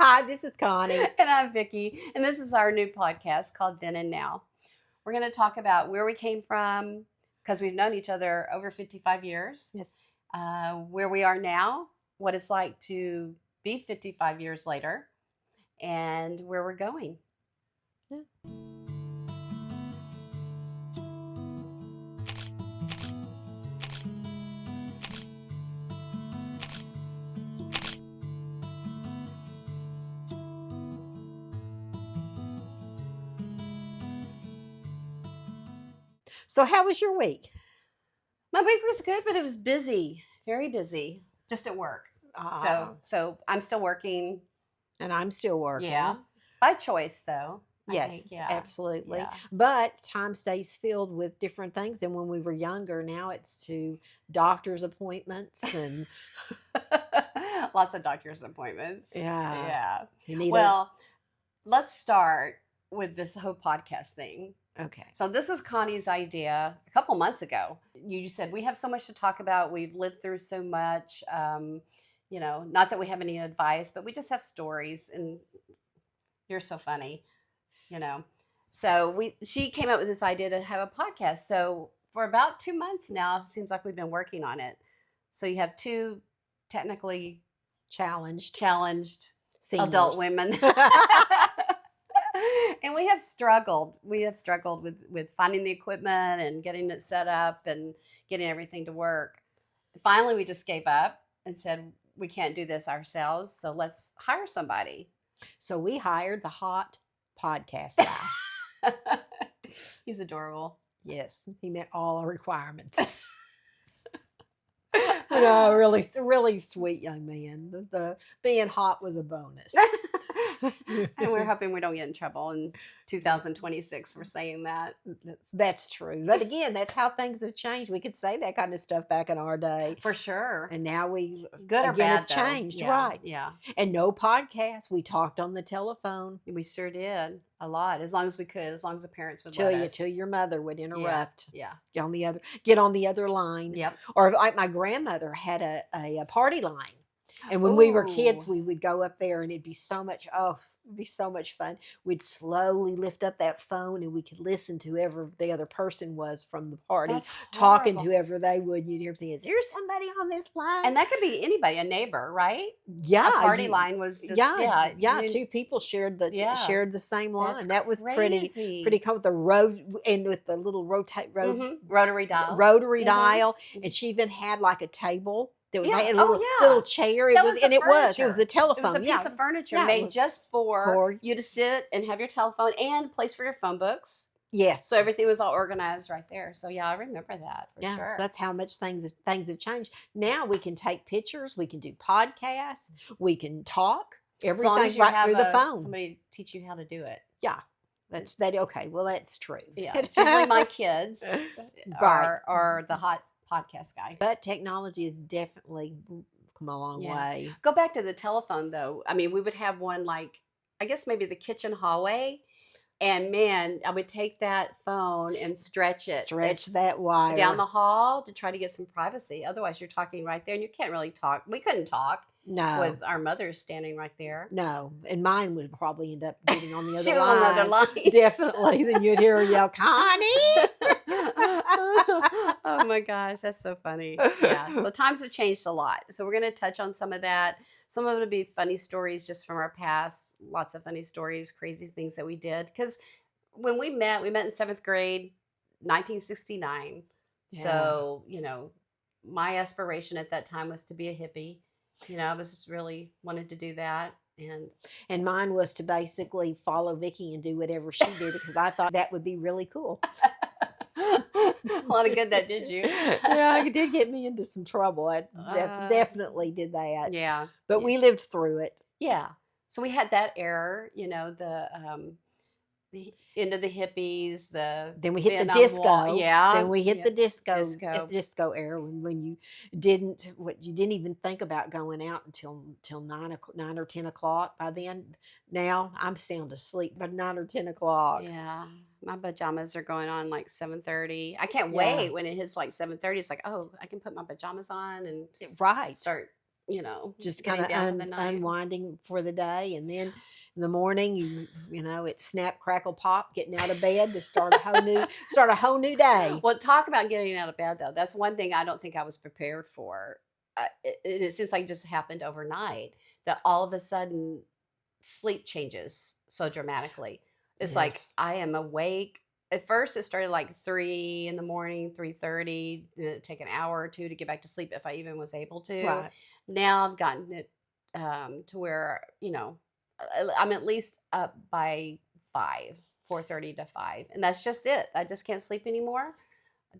Hi, this is Connie. And I'm Vikki, and this is our new podcast called Then and Now. We're going to talk about where we came from, because we've known each other over 55 years, Yes. where we are now, what it's like to be 55 years later, and where we're going. Yeah. So how was your week? My week was good, but it was busy, very busy, just at work. So I'm still working. And I'm still working. Yeah, by choice though. I Yes, think, yeah. absolutely. Yeah. But time stays filled with different things. And when we were younger, now it's to doctor's appointments and Lots of doctor's appointments. yeah. Yeah. You need Well, let's start with this whole podcast thing. okay. So this was Connie's idea a couple months ago. You said we have so much to talk about. We've lived through so much. Not that we have any advice, but we just have stories, and you're so funny. So she came up with this idea to have a podcast. So for about 2 months now, it seems like we've been working on it. So you have two technically Challenged adult seniors. women. And we have struggled with finding the equipment and getting it set up and getting everything to work. Finally, we just gave up and said we can't do this ourselves, so let's hire somebody. So we hired the hot podcast guy. He's adorable. Yes, he met all our requirements. No, really sweet young man. The being hot was a bonus. And we're hoping we don't get in trouble in 2026 for saying that. That's true. But again, that's how things have changed. We could say that kind of stuff back in our day. For sure. And now we, Good or again, bad, it's though. changed, Yeah, right? Yeah. And no podcast. We talked on the telephone. We sure did a lot, as long as we could, as long as the parents would Till let us. till your mother would interrupt. Yeah. Get on the other line. Yep. Or like my grandmother had a party line. And when we were kids, Ooh. we would go up there and it'd be so much fun. We'd slowly lift up that phone and we could listen to whoever the other person was from the party, That's talking to horrible. whoever they would. You'd hear them saying, "Is there somebody on this line?" And that could be anybody, a neighbor, right? yeah, A party line was just, you- two people shared the same line. That's That was crazy. pretty cool with the road and with the little Rotary dial. rotary Mhm. dial, and she even had like a table. There was Yeah. like a Oh, little, yeah. little chair. It That was, was and the it was furniture. the telephone. It was a piece of furniture made just for you to sit and have your telephone and place for your phone books. Yes. So everything was all organized right there. So yeah, I remember that for Yeah, sure. so that's how much things have changed. Now we can take pictures, we can do podcasts, we can talk. As long as Everything's you right have through the phone. somebody teach you how to do it. Yeah, that's that. Okay, well that's true. Yeah, it's usually my kids Right. are the hot podcast guy. But technology has definitely come a long Yeah. way. Go back to the telephone though. I mean, we would have one like, I guess maybe the kitchen hallway. And man, I would take that phone and stretch it That wire down the hall to try to get some privacy. Otherwise, you're talking right there and you can't really talk. We couldn't talk No, with our mothers standing right there. no, and mine would probably end up getting on the other She was line. on the other line. Definitely. Then you'd hear her yell, "Connie!" Oh my gosh, that's so funny. Yeah. So times have changed a lot. So we're going to touch on some of that. Some of it will be funny stories just from our past. Lots of funny stories, crazy things that we did. Because when we met in seventh grade, 1969. Yeah. So, my aspiration at that time was to be a hippie. I was really wanted to do that. And mine was to basically follow Vikki and do whatever she did because I thought that would be really cool. A lot of good that did you. Yeah, it did get me into some trouble. I definitely did that. Yeah. But we lived through it. Yeah. So we had that era, the end of the hippies, Then we hit the Vietnam disco. War. Yeah. Then we hit Yeah. the disco Disco. era when you didn't even think about going out until 9 or 10 o'clock. By then, now I'm sound asleep by 9 or 10 o'clock. Yeah. My pajamas are going on like 7:30. I can't Yeah. wait when it hits like 7:30. It's like, oh, I can put my pajamas on and Right. start just kind getting of down for the night. unwinding for the day, and then in the morning, it's snap, crackle, pop, getting out of bed to start a whole new day. Well, talk about getting out of bed though. That's one thing I don't think I was prepared for. It seems like it just happened overnight that all of a sudden sleep changes so dramatically. It's like Yes. I am awake. At first, it started like 3 in the morning, 3:30. It'd take an hour or two to get back to sleep if I even was able to. Right. Now I've gotten it to where I'm at least up by 5, 4:30 to 5, and that's just it. I just can't sleep anymore.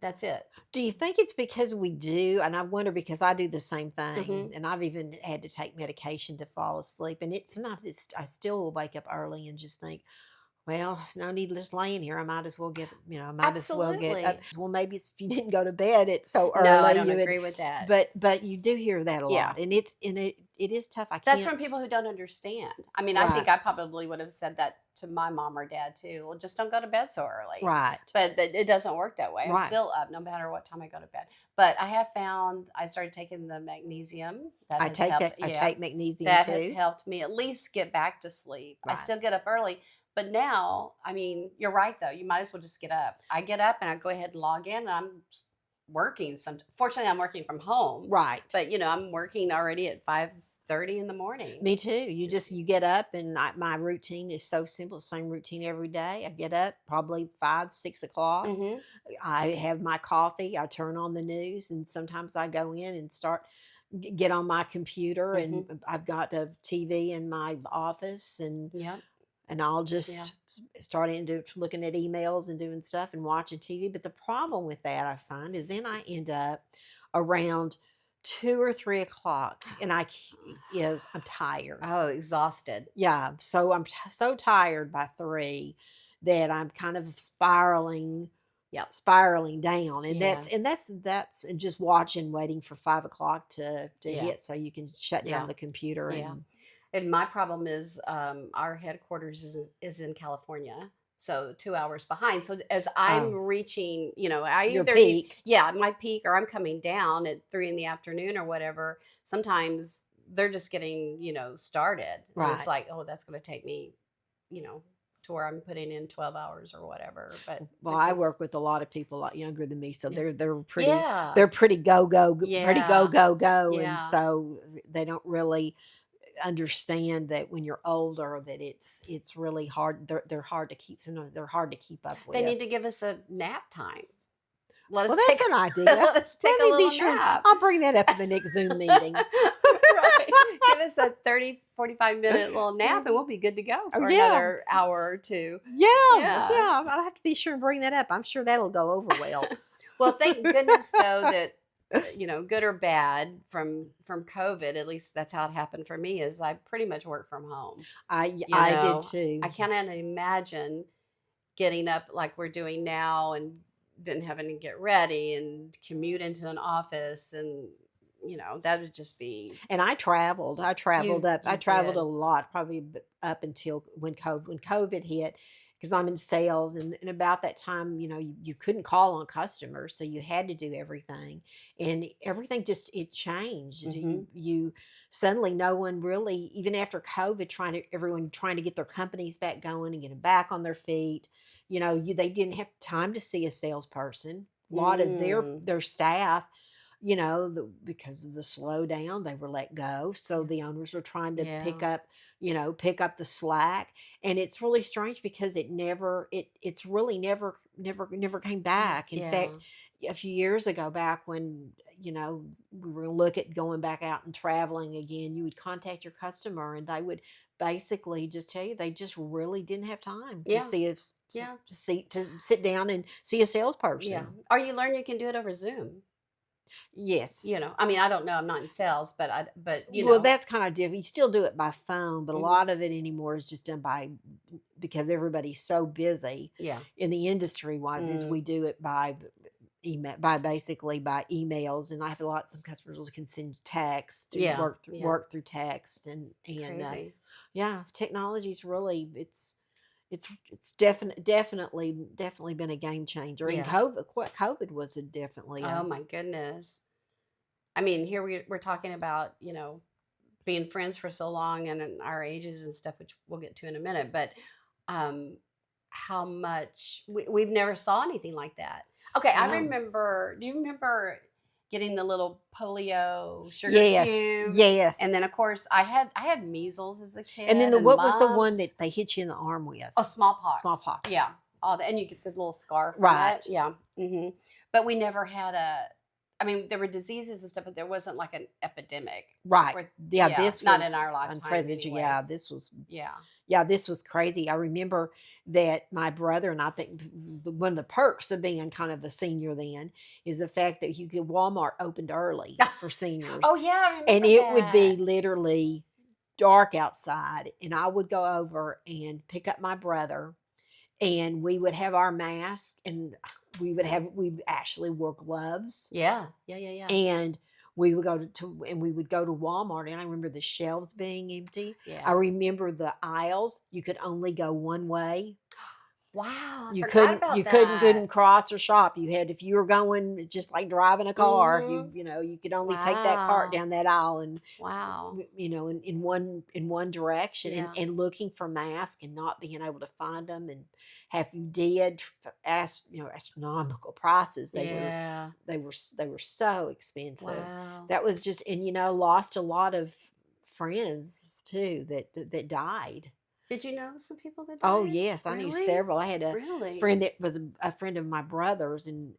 That's it. Do you think it's because we do? And I wonder because I do the same thing, Hmm. and I've even had to take medication to fall asleep. And sometimes I still will wake up early and just think, well, no need just laying here. I might as well get up. Absolutely. Well, maybe it's if you didn't go to bed it's so No, I early, don't you would, agree with that. but you do hear that a Yeah. lot, and it is tough. I That's can't. from people who don't understand. I mean, I Right, think I probably would have said that to my mom or dad too. Well, just don't go to bed so early. right, But it doesn't work that way. I'm right. still up no matter what time I go to bed. But I have found I started taking the magnesium. That has helped. I Yeah, take magnesium that has too. helped me at least get back to sleep. I Right. still get up early. But now, I mean, you're right though. You might as well just get up. I get up and I go ahead and log in and working. Fortunately, I'm working from home, Right. but I'm working already at 5:30 in the morning. Me too. You get up, and my routine is so simple. Same routine every day. I get up probably 5, 6 o'clock. Hmm. I have my coffee. I turn on the news, and sometimes I go in and get on my computer, and Hmm. I've got the TV in my office, Yep. and I'll Yeah. just start into looking at emails and doing stuff and watching TV. But the problem with that I find is then I end up around 2 or 3 o'clock, and I'm tired. Oh, exhausted. Yeah, so so tired by 3 that I'm kind of Yep. spiraling down, and Yeah. that's just watching, waiting for 5 o'clock to Yeah. hit so you can shut down Yeah. the computer. Yeah. And And my problem is our headquarters is in California. So 2 hours behind. So as I'm oh, reaching, I your either need, peak. yeah, my peak or I'm coming down at 3 in the afternoon or whatever. Sometimes they're just getting, started. And it's Right. like, oh, that's going to take me, you know, to where I'm putting in 12 hours or whatever. But Well, it's I just, work with a lot of people a lot younger than me, so yeah. they're Yeah. pretty Yeah. go, and Yeah. so they don't really understand that when you're older that it's really hard. They're hard to keep. Sometimes they're hard to keep up They with. need to give us a nap time. Let Well, us that's take an idea. let us take Let a me be little sure. nap. I'll bring that up in the next Zoom meeting. Right. Give us a 30, 45 minute little nap and we'll be good to go Oh for yeah, another hour or two. yeah, Yeah. yeah. I'll have to be sure and bring that up. I'm sure that'll go over well. Well, thank goodness though that good or bad from COVID, at least that's how it happened for me, is I pretty much work from home. I did too. I cannot imagine getting up like we're doing now and then having to get ready and commute into an office and that would just be And I traveled. I you traveled a did. lot, probably up until when COVID hit, because I'm in sales, and about that time, you couldn't call on customers, so you had to do everything, and everything just it changed. Hmm. You suddenly no one really, even after COVID, everyone trying to get their companies back going and get them back on their feet. They didn't have time to see a salesperson. A lot of Mm. their staff, because of the slowdown, they were let go. So Yeah. the owners were trying to Yeah. pick up the slack. And it's really strange because it's really never came Yeah. back. In fact, Yeah. a few years ago, back when, we were gonna look at going back out and traveling again, you would contact your customer and they would basically just tell you they just really didn't have time to Yeah. Yeah. to sit down and see a Yeah. salesperson. Or you learn you can do it over Zoom. Yes. I mean, I don't know. I'm not in sales, but Well, that's kind of different. You still do it by phone, but a hmm lot of it anymore is just done by because everybody's so busy yeah. in the industry wise is Mm. we do it by email, basically by emails. And I have lots of customers who can send text to Yeah. Yeah. work through text, and Crazy. yeah, technology's really it's definitely been a game changer. And Yeah. COVID was definitely Oh a my goodness. I mean, here we're talking about, being friends for so long and our ages and stuff, which we'll get to in a minute, but um, how much we've never saw anything like that. Okay, I No. remember. Do you remember getting the little polio sugar Yes, cube? yes. And then, of course, I had measles as a And then kid and what was the one mumps. that they hit you in the arm with? Oh, smallpox. Smallpox. Yeah, all that, and you get the little scar from it. Right. Yeah. But we never had a. I mean, there were diseases and stuff, but there wasn't like an epidemic. Right. Or, Yeah, yeah, this not was in our lifetime unprecedented. anyway. Yeah. Yeah, this was crazy. I remember that my brother, and I think one of the perks of being kind of a senior then is the fact that you could Walmart opened early for seniors. Oh yeah, I And remember it would that. be literally dark outside, and I would go over and pick up my brother, and we would have our mask, and we actually wore gloves, Yeah, yeah, yeah, yeah, and we would go to Walmart, and I remember the shelves being empty. I yeah. remember the aisles, you could only go one way. Wow, I You forgot couldn't about you couldn't that. couldn't cross or shop. You had, if you were going just like driving a car, Mm-hmm. you could only take that cart Wow, down that aisle, and wow. in one direction, Yeah, and looking for masks and not being able to find them, and if you did ask, astronomical prices. yeah. They were so expensive. Wow. That was just, and lost a lot of friends too that died. Did you know some people that Oh, died? yes, I knew Really? several. I had a Really? friend that was a friend of my brother's, and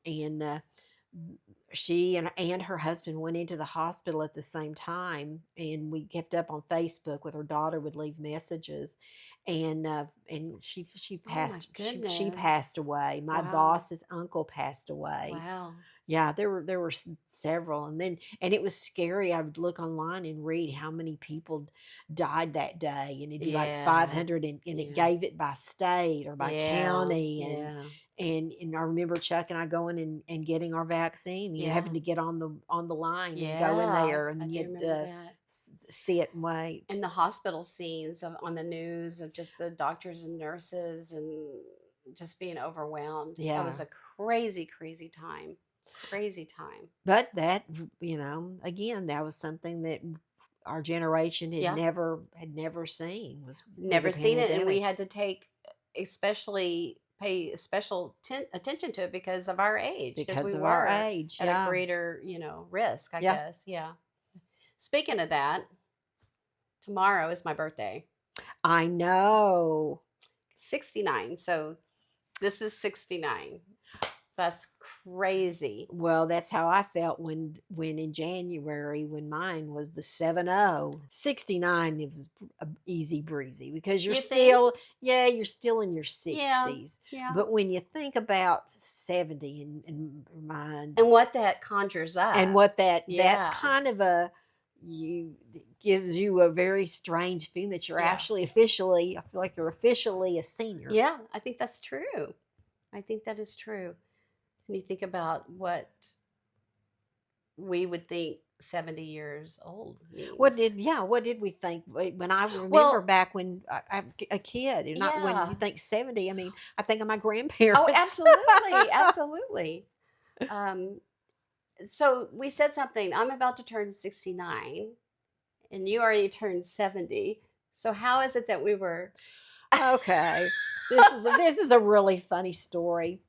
she and her husband went into the hospital at the same time, and we kept up on Facebook with her daughter, would leave messages, and she Oh my passed she passed goodness. away. My Wow. boss's uncle passed away. Wow. Yeah, there were several, and it was scary. I would look online and read how many people died that day, and it'd be like Yeah. 500, and it Yeah. gave it by state or by Yeah. county, and Yeah. and I remember Chuck and I going and getting our vaccine, Yeah. having to get on the line and go in Yeah. there, I and do you had remember to that. sit and wait. And the hospital scenes on the news of just the doctors and nurses and just being overwhelmed. That was Yeah, a crazy, crazy time. Crazy time. but that, again, that was something that our generation Yeah. had never seen, was a Never seen it. And we pandemic. had to especially pay special attention to it because of our age, because Because we of our were age, at a yeah. greater, risk, I Yeah. guess. Yeah. Speaking of that, tomorrow is my birthday. I know. 69. So this is 69. That's crazy. Well, that's how I felt when in January, when mine was the 70. 69, it was easy breezy, because You think? you're still in your Yeah. 60s. Yeah. But when you think about 70 in mind, And what that conjures and up. what that's Yeah. kind of you it gives you a very strange feeling that you're Yeah. actually officially, I feel like you're officially a senior. Yeah. I think that's true. I think that is true. And you think about what we would think 70 years old means. What did we think when I remember Well, back when I'm a kid, and not when you yeah. think 70? I mean, I think of my Oh, grandparents. absolutely. Absolutely. Um, so we said something. I'm about to turn 69, and you already turned 70. So how is it that we were? Okay, this is a really funny story.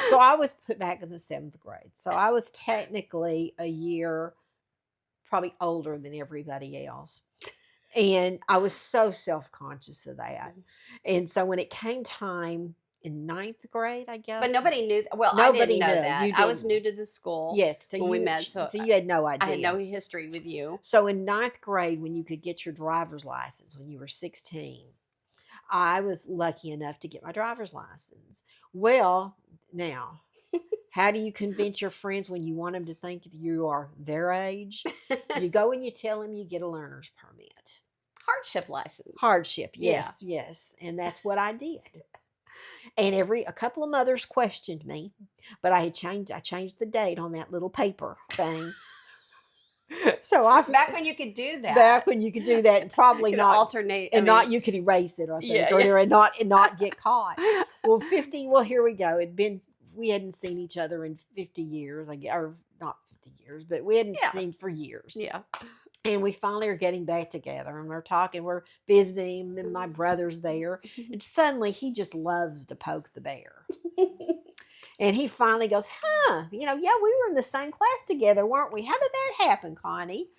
So I was put back in the 7th grade. So I was technically a year probably older than everybody else. And I was so self-conscious of that. And so when it came time in 9th grade, I But guess, nobody knew. Well, I didn't nobody know knew. that. You I was didn't. new to the school Yes, so when we met, so you had no I had no idea. history with you. So in 9th grade, when you could get your driver's license when you were 16, I was lucky enough to get my driver's license. Well, now, how do you convince your friends when you want them to think that you are their age? You go and you tell them you get a learner's permit. Hardship license. Hardship, Yeah. yes, yes, and that's what I did. And a couple of mothers questioned me, but I changed the date on that little paper thing. So I Back when you could do back that. when you could do that, and You probably could not, alternate. I and not mean, you could erase it, I think, yeah, or yeah. there, and not get caught. Well, 50. Well, here we go. We hadn't seen each other in 50 years, or not 50 years, but we hadn't Yeah. seen for years. Yeah. And we finally are getting back together and we're talking, we're visiting, and my brother's there. And suddenly he just loves to poke the bear. And he finally goes, yeah, we were in the same class together, weren't we? How did that happen, Connie?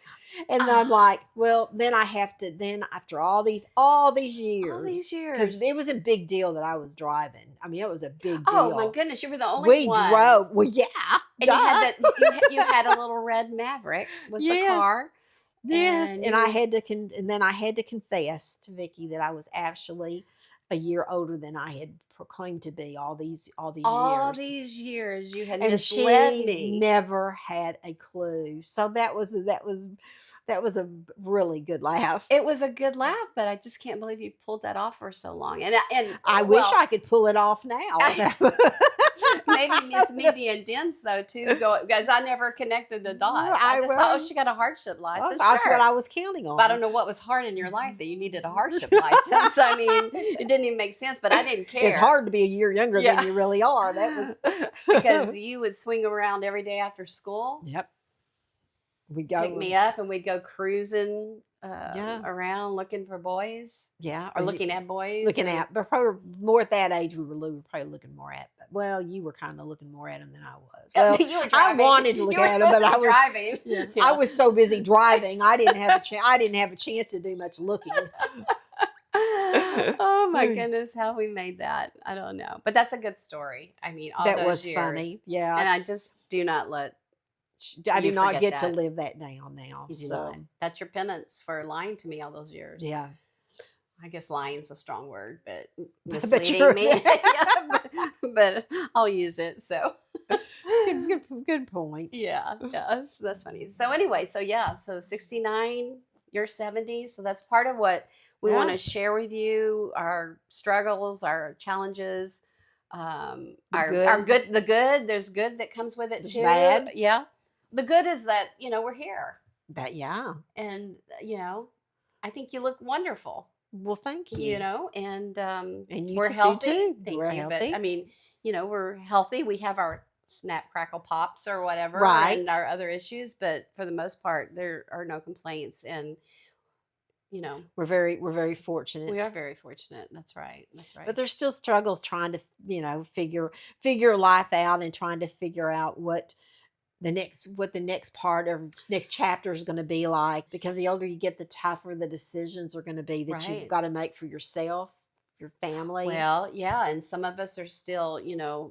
And I'm Ah, like, well, then I have to, then after all these all years, these because years. it was a big deal that I was driving. I mean, it was a big Oh my deal. goodness, you were the only We one. drove, well, yeah, And you had duh. that you had a little red Maverick was the Yes. car, Yes, and and you I were had to and then I had to confess to Vicky that I was actually a year older than I had proclaimed to be all these all years. these years you had And misled she me. never had a clue. So that was a really good laugh. It was a good laugh, but I just can't believe you pulled that off for so long. And I wish well, I could pull it off now. maybe it's me being dense though too, because I never connected the dots. I just thought, oh, she got a hardship Well, license. that's what Sure. I was counting But I don't on. know what was hard in your life that you needed a hardship license. I mean, it didn't even make sense, but I didn't It's care. hard to be a year younger than Yeah. you really are. That was Because you would swing around every day after school, Yep. We pick go. me up, and we'd go cruising Yeah. around looking for boys Yeah. or looking at boys. Looking at, but probably more at that age, we were probably looking more at. But, well, you were kind of looking more at him than I was. Well, You were I driving. wanted to look You were at him, supposed but to I be was, driving. yeah, Yeah. I was so busy driving, I didn't have a chance. I didn't have a chance to do much looking. Oh my goodness, how we made that. I don't know. But that's a good story. I mean, all That those was years. funny. Yeah, And I just do not let I do you not forget get to that. live that down now. You do So not. That's your penance for lying to me all those years. yeah, I guess lying's a strong word, but but misleading you're me. but I'll use it. So good point. yeah, that's funny. So anyway, so yeah, so 69, you're 70. So that's part of what we want Yeah, to share with you, our struggles, our challenges, the our good, good, the good. There's good that comes with it the too. bad. Yeah. The good is that, we're here, That yeah. and, I think you look wonderful. Well, thank you. And And you we're do healthy. too. Thank We're you. But I healthy, mean, we're healthy. We have our snap, crackle, pops or whatever, and right? our other issues, but for the most part, there are no complaints. And, you know, We're very fortunate. we are very fortunate. That's right. That's But right. there's still struggles trying to, figure life out and trying to figure out what the next part or next chapter is going to be like, because the older you get, the tougher the decisions are going to be that you've Right. got to make for yourself, your family. Well, yeah, and some of us are still,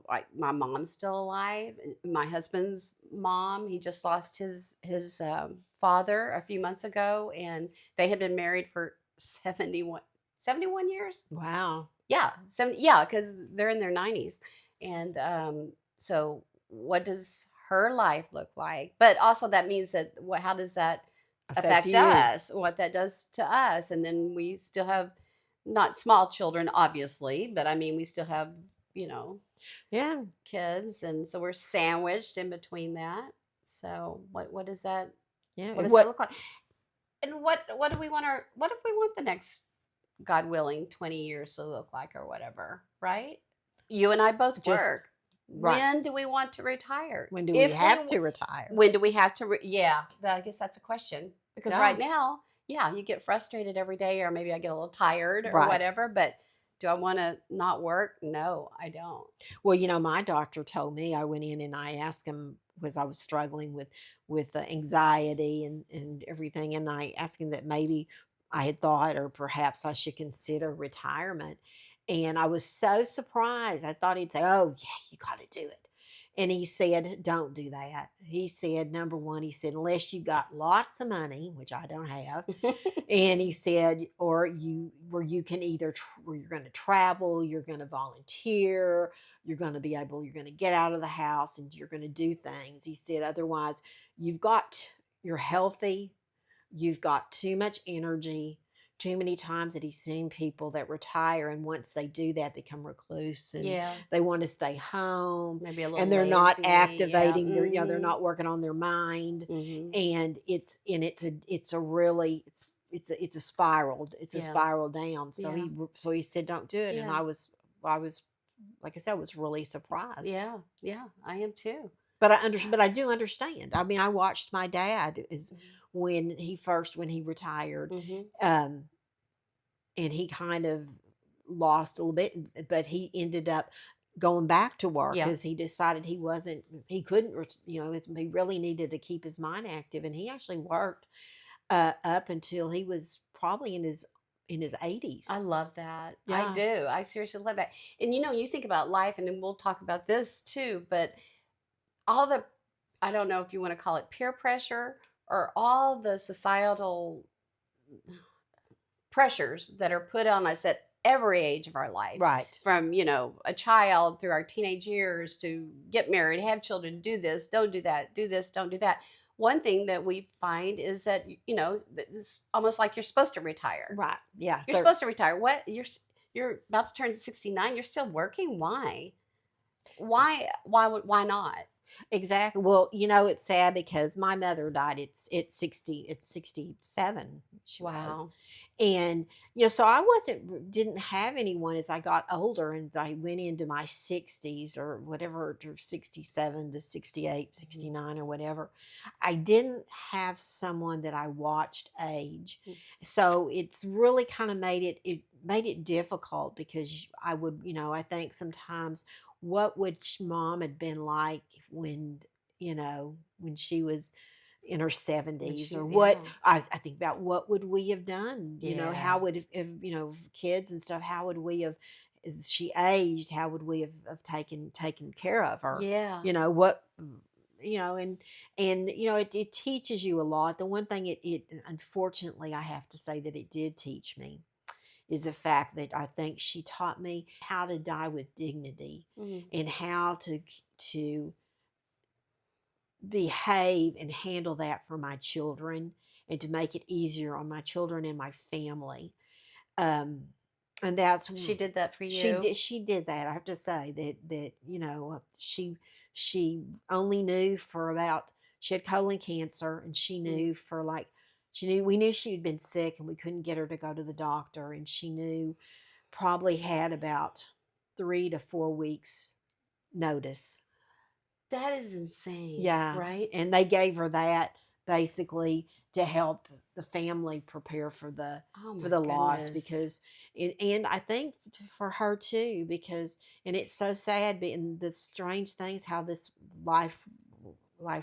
like my mom's still alive. And my husband's mom, he just lost his father a few months ago, and they had been married for 71 years. Wow. Yeah, 70, yeah, because they're in their 90s, and so what does her life look like? But also that means that how does that Affect affect you. us? What that does to us, and then we still have not small children, obviously, but I mean we still have you know Yeah. kids, and so we're sandwiched in between that. So what does that Yeah. what And does that what look like? And what do we want what do we want the next, God willing, 20 years to look like or whatever, right? You and I both just work. right. When do we want to retire? When do we If have to retire? when do we have to yeah, I guess that's a question. Because Yeah. right now, yeah, you get frustrated every day, or maybe I get a little tired or Right. whatever, but do I want to not work? No, I don't. Well, my doctor told me, I went in and I asked him, because I was struggling with anxiety and everything, and I asked him that maybe I had thought, or perhaps I should consider retirement. And I was so surprised. I thought he'd say, "Oh yeah, you got to do it." And he said, "Don't do that." He said, "Number one," he said, "unless you got lots of money, which I don't have." And he said, or where you can either where you're going to travel, you're going to volunteer, you're going to get out of the house and you're going to do things. He said, otherwise, you're healthy, you've got too much energy. Too many times that he's seen people that retire, and once they do that, become recluse and Yeah, they want to stay home, maybe a and little they're not lazy. Yeah. activating they're not working on their mind. Mhm. And it's a really it's a spiral, Yeah. down. So Yeah. he said, don't do it. And Yeah. I was, like I said, I was really surprised. Yeah. Yeah. I am too. but I do understand. I mean, I watched my dad is when he retired, Mm-hmm. um, and he kind of lost a little bit, but he ended up going back to work Yeah. because he decided he couldn't, he really needed to keep his mind active, and he actually worked up until he was probably in his I 80s. love that. I Yeah, do. I seriously love that. And you think about life, and then we'll talk about this too, but all the, I don't know if you want to call it peer pressure or all the societal pressures that are put on us at every age of our life, right, from a child through our teenage years to get married, have children, do this, don't do that, do this, don't do that. One thing that we find is that it's almost like you're supposed to retire. right, yeah. You're So supposed to retire. What, you're about to turn 69, you're still working? Why not? exactly. Well, it's sad because my mother died. It's 60. It's 67. She was, Wow. and so I didn't have anyone as I got older, and I went into my 60s or whatever, or 67 to 68, Mhm. 69 or whatever. I didn't have someone that I watched age, Mm. so it's really kind of it made it difficult because I would, I think sometimes what would mom had been like when when she was in her When 70s, or she's, what yeah. I think about what would we have done, how Yeah. would if kids and stuff, how would we have, as she aged, how would we have taken care of her, Yeah. what, and it teaches you a lot. The one thing it unfortunately I have to say that it did teach me is the fact that I think she taught me how to die with dignity, Mhm. and how to behave and handle that for my children, and to make it easier on my children and my family. Um, and She did that for you? she did that. I have to say that she only knew for about, she had colon cancer, and she Mm. knew for like, we knew she'd been sick and we couldn't get her to go to the doctor, and she knew probably had about 3 to 4 weeks notice. That is insane, Yeah, right? and they gave her that basically to help the family prepare for Oh for my the loss, goodness. because and I think for her too, because, and it's so sad, and the strange things how this life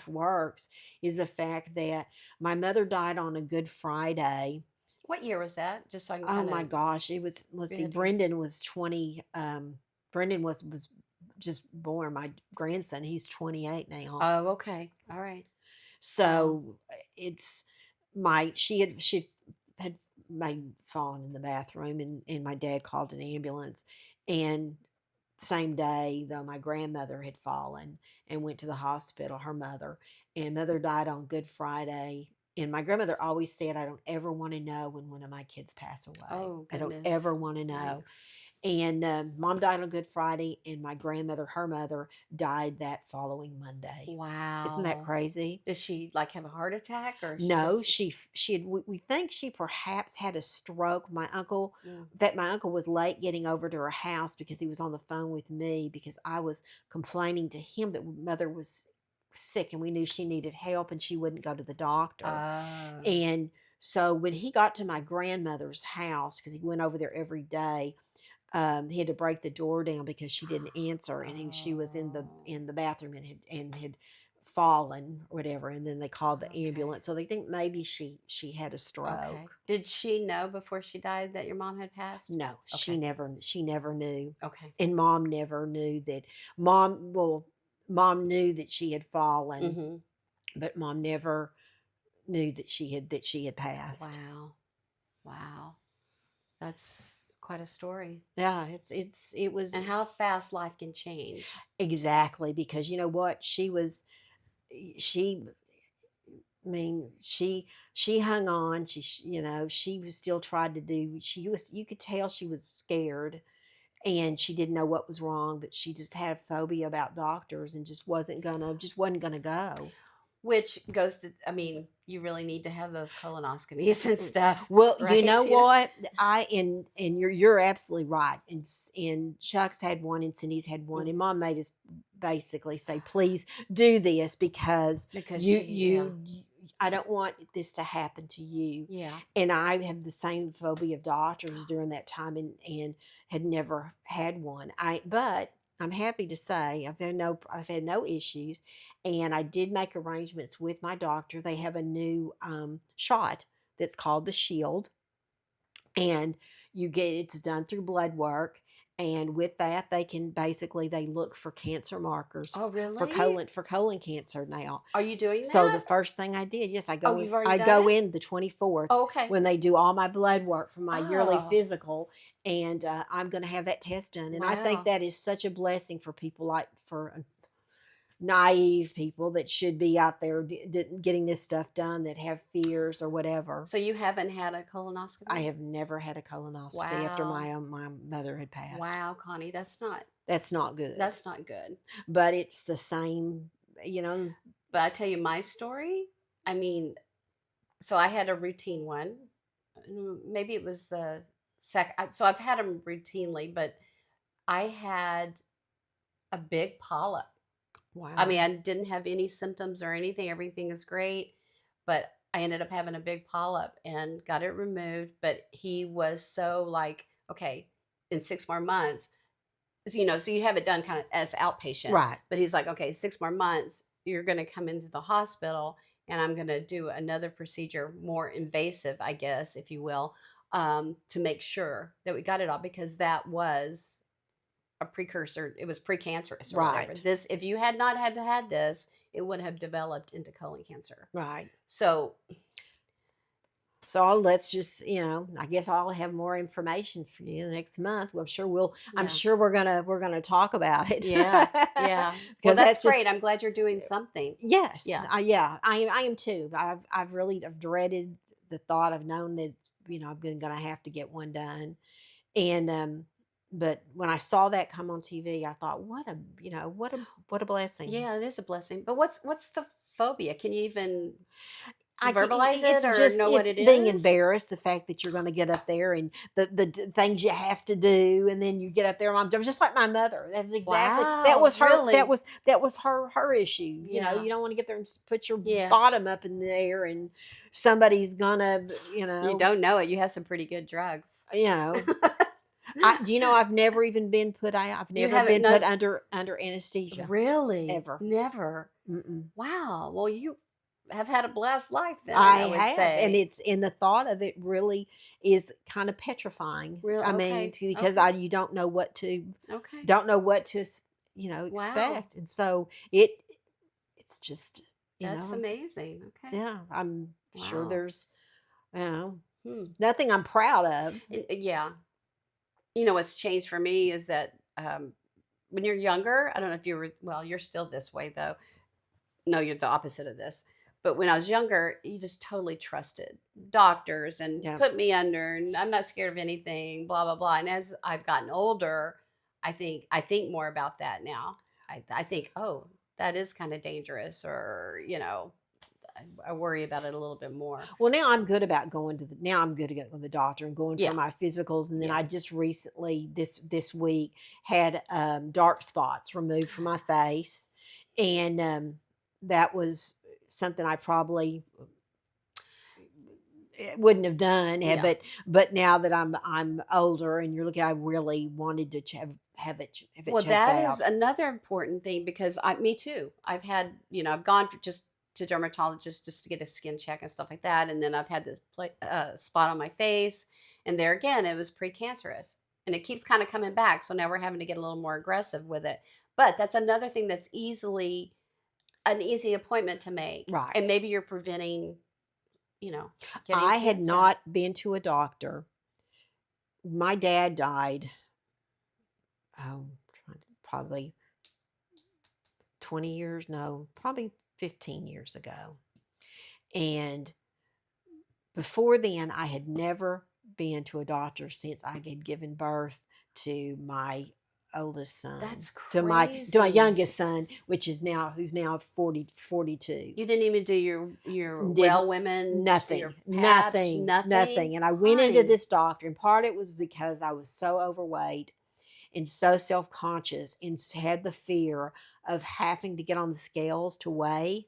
works is the fact that my mother died on a Good Friday. What year was that? Just so I can Oh kind my of gosh, it was, let's see, visualize. Brendan was 20, Brendan was just born, my grandson, he's 28 now. Oh, okay. All right. Wow. So it's she had made fallen in the bathroom, and my dad called an ambulance, and same day though my grandmother had fallen and went to the hospital, her mother, and mother died on Good Friday. And my grandmother always said, I don't ever want to know when one of my kids pass away. Oh I don't goodness. ever want to know. Yikes. And mom died on Good Friday, and my grandmother, her mother, died that following Monday. Isn't that Wow. crazy? Did she like have a heart attack, or she No, just she had, we think she perhaps had a stroke. mm. That my uncle was late getting over to her house because he was on the phone with me, because I was complaining to him that mother was sick, and we knew she needed help and she wouldn't go to the doctor. Oh. And so when he got to my grandmother's house, because he went over there every day, he had to break the door down because she didn't answer, and she was in the Oh. bathroom, and had fallen or whatever, and then they called the Okay. ambulance. So they think maybe she had a Okay. stroke. Did she know before she died that your mom had passed? No, Okay. she never knew, Okay. and mom never knew that. Mom knew that she had fallen, Mhm. but mom never knew that she had passed. Wow. Wow. That's quite a story. Yeah, it was And how fast life can change. exactly, because you know what, she I mean, she hung on. She was still tried to do. She was, you could tell she was scared, and she didn't know what was wrong, but she just had a phobia about doctors, and just wasn't gonna go. which goes to, I mean, you really need to have those colonoscopies and Mm. stuff, Well, you know right? You know? what? And you're absolutely right. And Chuck's had one, and Cindy's had one, and Mhm. Mom made us basically say, "Please do this because Because you she, yeah, you I don't want this to happen to you." yeah. And I have the same phobia of doctors during that time, and had never had one. But I'm happy to say I've had no issues, and I did make arrangements with my doctor. They have a new shot that's called the Shield, and it's done through blood work. And with that, they look for cancer markers Oh, for really? colon cancer now. Are you doing So the that? first thing I did, yes, Oh, you've already I done go it? in the 24th Oh, okay. when they do all my blood work for my yearly Oh, physical, and I'm going to have that test done. And I think wow. that is such a blessing for people, like for naive people that should be out there getting this stuff done, that have fears or whatever. So you haven't had a I colonoscopy? have never had a colonoscopy after Wow. my mother had passed. Wow, Connie, That's not good, that's not good. but it's the same, you know. But I tell you my story. I mean, so I had a routine one. Maybe it was the second. So I've had them routinely, but I had a big polyp. I mean, Wow. I didn't have any symptoms or anything. Everything is great, but I ended up having a big polyp and got it removed. But he was so like, okay, in 6 more months, so you have it done kind of as outpatient. Right. But he's like, okay, 6 more months, you're going to come into the hospital, and I'm going to do another procedure, more invasive, I guess, if you will, to make sure that we got it all, because that was a precursor. It was precancerous or whatever. Right. This, if you had not had this, it would have developed into colon cancer. Right. So So let's just, I guess I'll have more information for you next month. I'm yeah, sure we're gonna talk about it. yeah, yeah. Well, Because that's that's great. just, I'm glad you're doing something. yes, Yeah, yeah, I am too. I've dreaded the thought. I've known that, I'm gonna have to get one done. And but when I saw that come on TV, I thought, what a blessing. yeah. It is a blessing. But what's the phobia? Can you even verbalize it It's or just know what it's it being is? embarrassed, the fact that you're going to get up there, and things you have to do, and then you get up there. I'm just like my mother. That was exactly that Wow, was her really? that was her issue. Yeah, You don't want to get there and put your yeah. bottom up in the air, and somebody's gonna, You don't know it. You have some pretty good drugs. you know. Do you know I've You never haven't been put no under anesthesia really? ever. Never. Mm-mm. Wow. Well, you have had a blessed life then, I I would have, and say. it's and the thought of it really is kind of petrifying. Real I mean, okay. because Okay. you don't know what to Okay. Wow. expect, and so it's just, That's amazing. Okay. yeah, I'm sure Wow. there's, it's Hmm. nothing I'm proud of. Yeah. You know what's changed for me is that when you're younger, I don't know if you were, well, you're still this way though. No, you're the opposite of this. But when I was younger, you just totally trusted doctors and Yeah, put me under, and I'm not scared of anything, blah blah blah. And as I've gotten older, I think more about that now. I think, oh, that is kind of dangerous, or I worry about it a little bit more. well, now I'm So good about going to the now I'm good to go to the doctor and going for yeah, my physicals, and then yeah. I just recently, this week, had dark spots removed from my face, and that was something I probably wouldn't have done, Yeah. but now that I'm older, and you're looking, I really wanted to have it Well, checked that is out. another important thing, because me too. I've had, I've gone for just to dermatologists just to get a skin check and stuff like that, and then I've had this spot on my face, and there again, it was precancerous, and it keeps kind of coming back. So now we're having to get a little more aggressive with it. But that's another thing that's an easy appointment to make, and Right. maybe you're preventing, you know, getting I had cancer. not been to a doctor. My dad died, oh, probably 20 years, no, probably 15 years ago. And before then, I had never been to a doctor since I had given birth to my oldest son That's to my crazy. youngest son, which is now who's now 42. You didn't even do your Didn't well women, nothing, your patch, nothing? nothing. And I went into Connie, this doctor, and part of it was because I was so overweight and so self-conscious and had the fear of having to get on the scales to weigh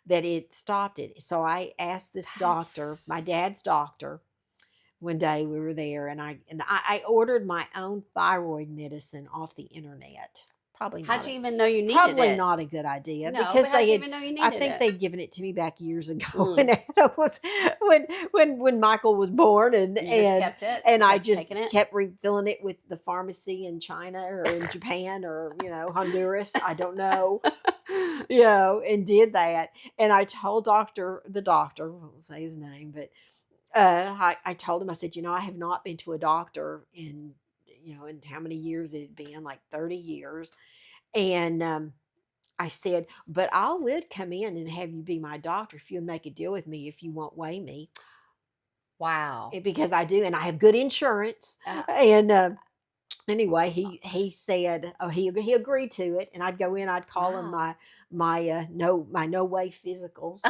that it stopped it. So I asked this doctor, my that's dad's doctor, one day we were there, and I ordered my own thyroid medicine off the internet. how'd you even know you needed Probably it? not a good idea No, because but how'd they you had. even know you I needed think it? they'd given it to me back years ago when Mm. Anna was when Michael was born, You just kept it, and I kept just taking it. kept refilling it with the pharmacy in China or in Japan or Honduras. I don't know, and did that. And I told the doctor, I won't say his name, but I told him, I said, I have not been to a doctor in how many years it had been, like 30 years. And I said, but I would come in and have you be my doctor if you would make a deal with me if you won't weigh me. Wow. Because I do, and I have good insurance. Uh, And anyway, he said, oh, he agreed to it, and I'd go in, I'd call him wow. my no weigh physicals.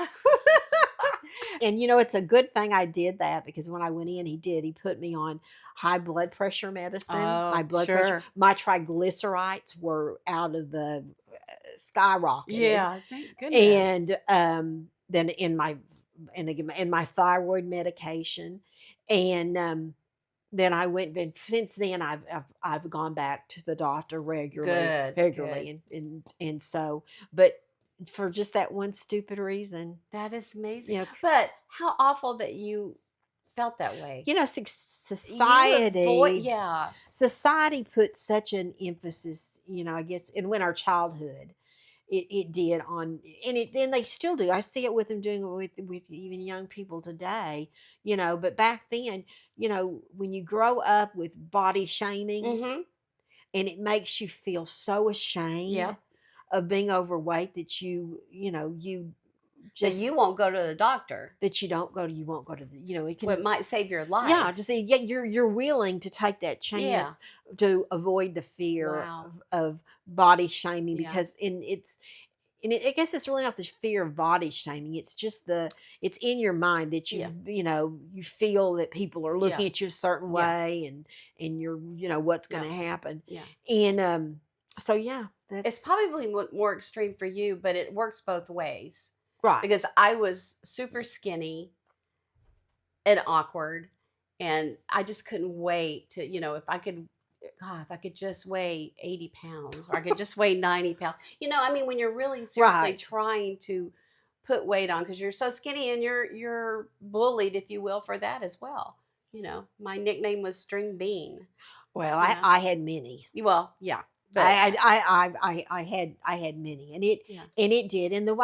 And it's a good thing I did that because when I went in, he put me on high blood pressure medicine. My Oh, blood pressure, sure. my triglycerides were out of the skyrocketed. Yeah, thank goodness. And then in my thyroid medication, and then I went. And since then, I've gone back to the doctor Good, good. regularly, and so, but for just that one stupid reason, That is amazing. you know, But how awful that you felt that way. You avoid, society yeah. society put such an emphasis, I guess, and when our childhood, it did on, and they still do. I see it with them doing it with even young people today, but back then, when you grow up with body shaming Mm-hmm. and it makes you feel so ashamed Yep. of being overweight that you That just you won't go to the doctor. that you won't go to the, it What can. might save your Yeah, to life. see, yeah, you're willing to take that Yeah. chance to avoid the fear Wow. of body shaming Yeah. because I guess it's really not the fear of body shaming. It's just it's in your mind that Yeah. you feel that people are Yeah. looking at you a certain Yeah. way, and you're what's going Yeah. to happen, Yeah. and so yeah, It's that's probably more extreme for you, but it works both ways. right. Because I was super skinny and awkward, and I just couldn't wait to, if I could, God, if I could just weigh 80 pounds or I could just weigh 90 pounds. I mean, when you're really seriously Right. trying to put weight on because you're so skinny and you're bullied, if you will, for that as well. My nickname was String Bean. Well, You know, I had many. well, yeah, but I had many, yeah. and it did, and the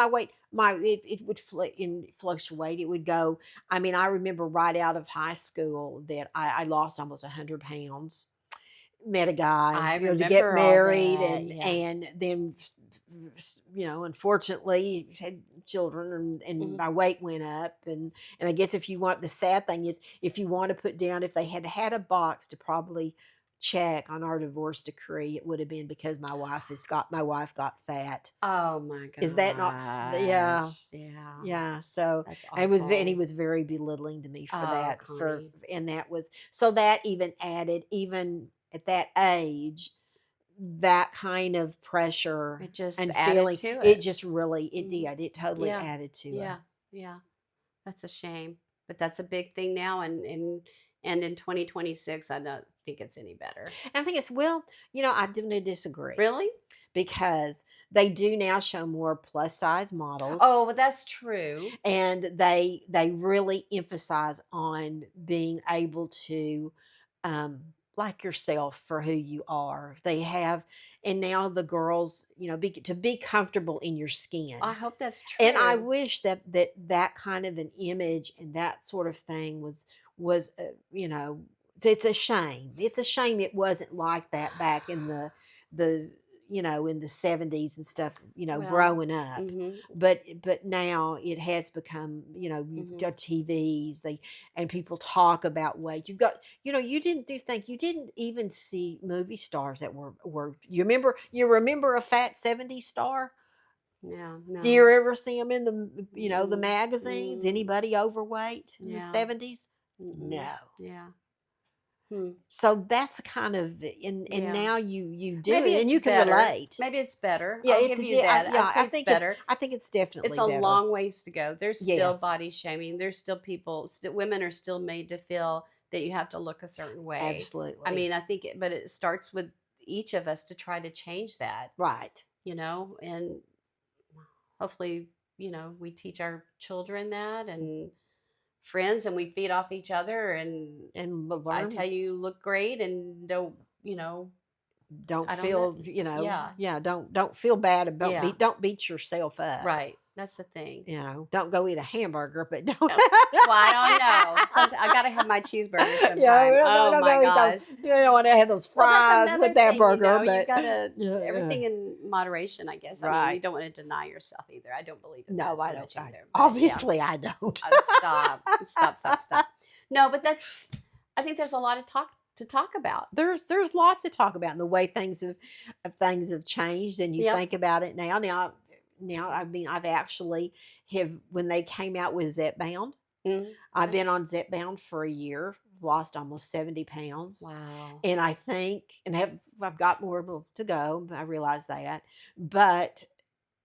my weight, it would fluctuate. It would go. I mean, I remember right out of high school that I lost almost 100 pounds. Met a guy, I to get remember all married, that. Yeah. and then unfortunately had children, and Mhm. my weight went up, and I guess if you want, the sad thing is, if you want to put down, if they had a box to probably check on our divorce decree, it would have been because my wife got fat. Oh my Is that not yeah. gosh. Yeah. Yeah, so That's and he awful. was very belittling to me for Oh, that, Connie. and that was, so that even added, even at that age, that kind of pressure It just and added feeling, to it it. just really, Mhm. it totally Yeah. added to Yeah. Yeah. That's a shame. But that's a big thing now, and in 2026 I don't think it's any better. and I think it's, well, I do disagree Really? because they do now show more plus size models, Oh, well, that's true. and they really emphasize on being able to like yourself for who you are. They have, and now the girls, to be comfortable in your I skin. hope that's And I true. wish that kind of an image and that sort of thing was it's a shame. It's a shame it wasn't like that back in the in the 70s and stuff, Well, growing up. mhm, But now it has become, you've mhm. got TVs, and people talk about weight. You've got, you didn't even see movie stars that were you remember a fat 70s star? Yeah, Do you no. ever see them in the Mm-mm, magazines? mm, Anybody overweight in the yeah, 70s? mm-mm, No. yeah. Hmm, So that's the kind of, and yeah. now you do Maybe it and it's you can better. relate. Maybe it's better. Yeah, I'll it's give you that. yeah, I'd say it's better. I think it's It's definitely a better. long ways to go. There's still Yes, body shaming. There's still people, women are still made to feel that you have to look a certain way. I absolutely. mean, I think, but it starts with each of us to try to change that, Right. and hopefully, we teach our children that and friends and we feed off each other. And And I learn. tell you, look great and you know, Don't I don't know. feel, Yeah. yeah, don't feel bad about Yeah. don't beat yourself up. Right. That's the thing. Don't go eat a hamburger, but don't. No. Well, I don't know. I gotta have my cheeseburger Yeah, sometime. don't, Oh don't my go eat those. gosh. You don't want to have those Well, that's fries another with that thing, burger, you but gotta yeah, yeah. everything in moderation, I guess. I mean, you Right. don't want to deny yourself either. I don't believe in No, that I so don't. much either. But yeah, Obviously, I don't. stop, stop, stop, stop. No, but that's. I think there's a lot of talk about. There's lots to talk about, and the way things have changed, and you Yeah. think about it now. I mean, I've actually have when they came out with Zepbound. Mm, I've okay. been on Zepbound for a year, lost almost 70 pounds. Wow. And I think, and I've got more to go. I realize that, but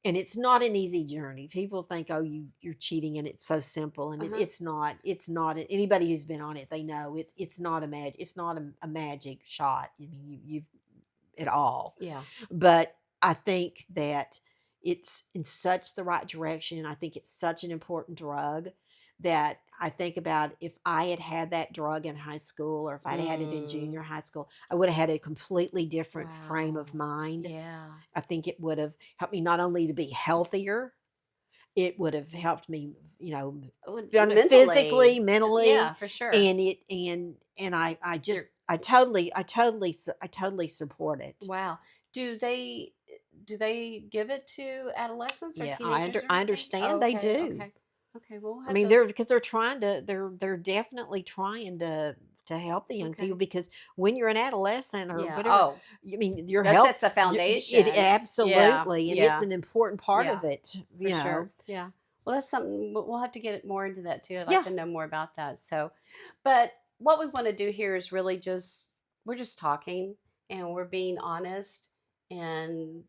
and it's not an easy journey. People think, oh, you're cheating, and it's so simple, and Uh huh. it's not. It's not. Anybody who's been on it, they know it's not a magic. It's not a magic shot. I mean, you've at all. Yeah. But I think that it's in such the right direction. I think it's such an important drug that I think about if I had had that drug in high school, or if I'd had it in Mm, junior high school, I would have had a completely different frame of wow. mind. Yeah. I think it would have helped me not only to be healthier, it would have helped me, Oh, physically, mentally. mentally, Yeah, for sure. and I You're just I totally support it. wow. Do they give it to adolescents or Yeah, teenagers or I anything? Oh, understand they okay, do. okay. Okay, well, we'll I have mean, to they're definitely trying to help the young people, okay. because when you're an adolescent or Yeah. whatever, Oh, I mean, your that health, sets the it foundation. Yeah, absolutely, and it's yeah, an important part of yeah, it. for sure. Yeah. Well, that's something we'll have to get more into that too. I'd like Yeah, to know more about that. So, but what we want to do here is really just we're just talking and we're being honest and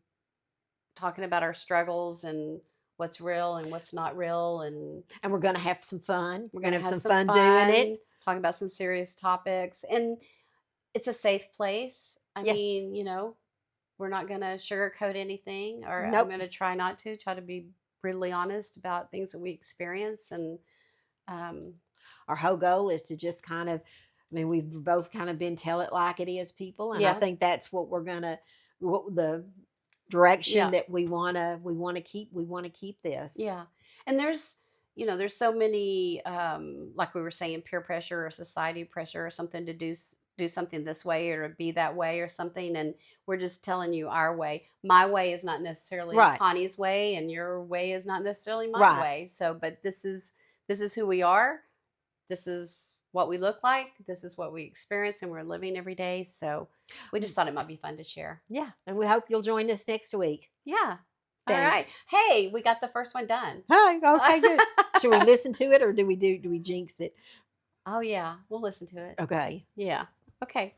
talking about our struggles and what's real and what's not real, and and we're gonna have some fun. we're We're going gonna to have have some some fun doing it. fun talking about some serious topics, and it's a safe place. I Yes. mean, we're not going to sugarcoat anything, or I'm Nope. going to try to be brutally honest about things that we experience. And um, Our whole goal is to just kind of, I mean, we've both kind of been tell it like it is people, and I yeah, think that's what we're gonna, what the direction yeah, that we want to keep this. yeah. And there's so many, like we were saying, peer pressure or society pressure or something to do something this way or to be that way or something. And we're just telling you our way. My way is not necessarily Right. Connie's way, and your way is not necessarily my Right. way. So, but this is who we are. This is what we look like. This is what we experience, and we're living every day. So, we Mm, just thought it might be fun to share. yeah, and we hope you'll join us next week. Yeah. All right. Thanks. Hey, we got the first one done. Hi. Okay. Good. Should we listen to it, or do we jinx it? Oh, yeah. We'll listen to it. Okay. Yeah. Okay.